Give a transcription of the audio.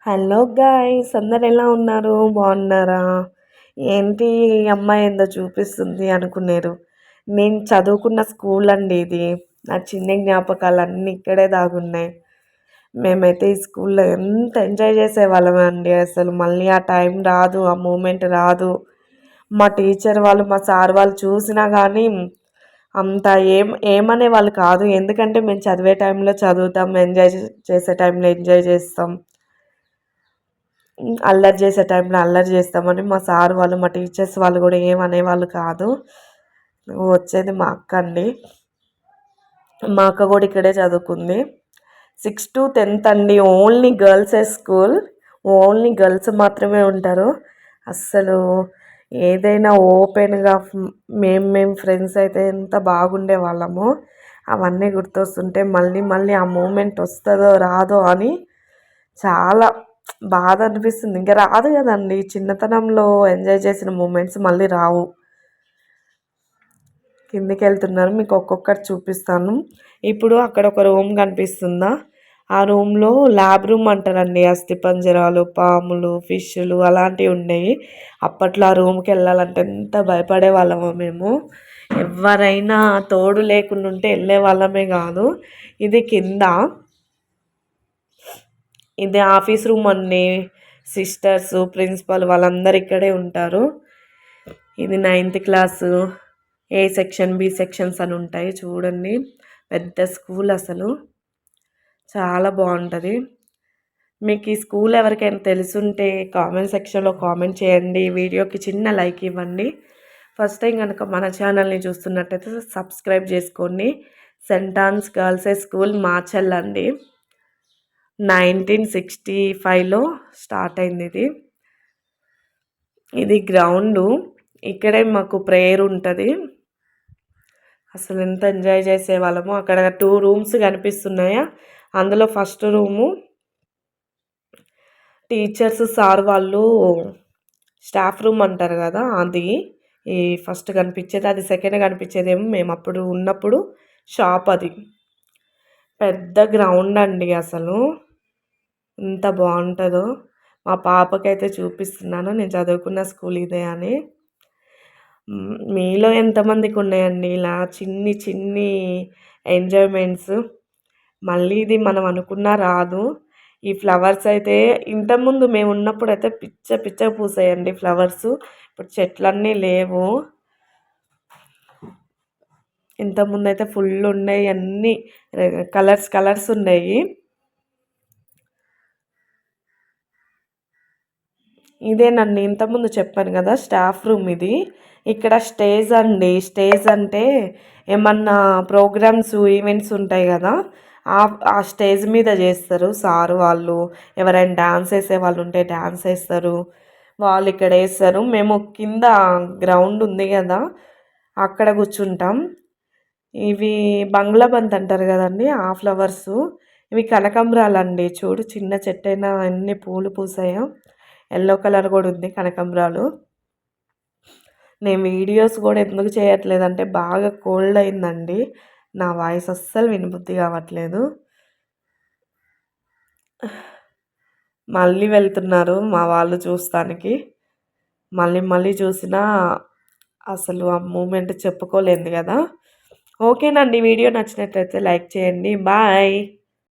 Hello guys, అందరు ఎలా ఉన్నారు? బాగున్నారా? ఏంటి ఈ అమ్మాయి ఏందో చూపిస్తుంది అనుకున్నారు. నేను చదువుకున్న స్కూల్ అండి ఇది. నా చిన్న జ్ఞాపకాలు అన్నీ ఇక్కడే దాగున్నాయి. మేమైతే ఈ స్కూల్లో ఎంత ఎంజాయ్ చేసేవాళ్ళం అండి. అసలు మళ్ళీ ఆ టైం రాదు, ఆ మూమెంట్ రాదు. మా టీచర్ వాళ్ళు, మా సార్ వాళ్ళు చూసినా కానీ అంత ఏమనే వాళ్ళు కాదు. ఎందుకంటే మేము చదివే టైంలో చదువుతాం, ఎంజాయ్ చేసే టైంలో ఎంజాయ్ చేస్తాం, అల్లరి చేసే టైంలో అల్లరి చేస్తామని మా సార్ వాళ్ళు, మా టీచర్స్ వాళ్ళు కూడా ఏమనేవాళ్ళు కాదు. వచ్చేది మా అక్క అండి. మా అక్క కూడా ఇక్కడే చదువుకుంది. 6th to 10th అండి, ఓన్లీ గర్ల్సే స్కూల్. ఓన్లీ గర్ల్స్ మాత్రమే ఉంటారు. అస్సలు ఏదైనా ఓపెన్గా మేము ఫ్రెండ్స్ అయితే ఎంత బాగుండే వాళ్ళము. అవన్నీ గుర్తొస్తుంటే మళ్ళీ మళ్ళీ ఆ మూమెంట్ వస్తుందో రాదో అని చాలా బాధ అనిపిస్తుంది. ఇంకా రాదు కదండి, చిన్నతనంలో ఎంజాయ్ చేసిన మూమెంట్స్ మళ్ళీ రావు. కిందికి వెళ్తున్నారు, మీకు ఒక్కొక్కటి చూపిస్తాను. ఇప్పుడు అక్కడ ఒక రూమ్ కనిపిస్తుందా? ఆ రూమ్లో ల్యాబ్ రూమ్ అంటారండి. అస్థిపంజరాలు, పాములు, ఫిష్లు అలాంటివి ఉండేవి. అప్పట్లో ఆ రూమ్కి వెళ్ళాలంటే ఎంత భయపడే వాళ్ళమో మేము. ఎవరైనా తోడు లేకుండా ఉంటే వెళ్ళే వాళ్ళమే కాదు. ఇది కింద, ఇది ఆఫీస్ రూమ్ అండి. సిస్టర్స్, ప్రిన్సిపల్ వాళ్ళందరూ ఇక్కడే ఉంటారు. ఇది 9th క్లాసు. ఏ సెక్షన్, బి సెక్షన్స్ అని ఉంటాయి చూడండి. పెద్ద స్కూల్, అసలు చాలా బాగుంటుంది. మీకు ఈ స్కూల్ ఎవరికైనా తెలుసుంటే కామెంట్ సెక్షన్లో కామెంట్ చేయండి. వీడియోకి చిన్న లైక్ ఇవ్వండి. ఫస్ట్ టైం కనుక మన ఛానల్ని చూస్తున్నట్టయితే సబ్స్క్రైబ్ చేసుకోండి. St Anne's girls high school Machal అండి. 1965లో స్టార్ట్ అయింది ఇది. ఇది గ్రౌండు. ఇక్కడే మాకు ప్రేయర్ ఉంటుంది. అసలు ఎంత ఎంజాయ్ చేసేవాళ్ళము. అక్కడ 2 రూమ్స్ కనిపిస్తున్నాయా? అందులో ఫస్ట్ రూము టీచర్స్, సార్ వాళ్ళు స్టాఫ్ రూమ్ అంటారు కదా, అది ఈ ఫస్ట్ కనిపించేది. అది సెకండ్ కనిపించేదేమో మేము అప్పుడు ఉన్నప్పుడు షాప్. అది పెద్ద గ్రౌండ్ అండి. అసలు ఎంత బాగుంటుందో. మా పాపకైతే చూపిస్తున్నాను, నేను చదువుకున్న స్కూల్ ఇదే అని. మీలో ఎంతమందికి ఉన్నాయండి ఇలా చిన్ని చిన్ని ఎంజాయ్మెంట్స్? మళ్ళీ ఇది మనం అనుకున్నా రాదు. ఈ ఫ్లవర్స్ అయితే ఇంతకుముందు మేము ఉన్నప్పుడు అయితే పిచ్చ పిచ్చ పూసాయండి ఫ్లవర్స్. ఇప్పుడు చెట్లన్నీ లేవు. ఇంతకుముందు అయితే ఫుల్ ఉన్నాయి, అన్నీ కలర్స్ కలర్స్ ఉన్నాయి. ఇదేనండి ఇంతకుముందు చెప్పాను కదా స్టాఫ్ రూమ్ ఇది. ఇక్కడ స్టేజ్ అండి. స్టేజ్ అంటే ఏమన్నా ప్రోగ్రామ్స్, ఈవెంట్స్ ఉంటాయి కదా, ఆ స్టేజ్ మీద చేస్తారు సారు వాళ్ళు. ఎవరైనా డ్యాన్స్ వేసే వాళ్ళు ఉంటే డ్యాన్స్ వేస్తారు, వాళ్ళు ఇక్కడ వేస్తారు. మేము కింద గ్రౌండ్ ఉంది కదా, అక్కడ కూర్చుంటాం. ఇవి బంగ్లాబంత్ అంటారు కదండి, ఆ ఫ్లవర్స్. ఇవి కనకాంబరాలండి. చూడు, చిన్న చెట్టు అయినా అన్ని పూలు పూసాయో. ఎల్లో కలర్ కూడా ఉంది కనకాంబరాలు. నేను వీడియోస్ కూడా ఎందుకు చేయట్లేదంటే బాగా కోల్డ్ అయిందండి. నా వాయిస్ అస్సలు వినబుద్ధి కావట్లేదు. మళ్ళీ వెళ్తున్నారు మా వాళ్ళు చూస్తానికి. మళ్ళీ మళ్ళీ చూసినా అసలు ఆ మూమెంట్ చెప్పుకోలేదు కదా. ఓకేనండి, వీడియో నచ్చినట్లయితే లైక్ చేయండి. బాయ్.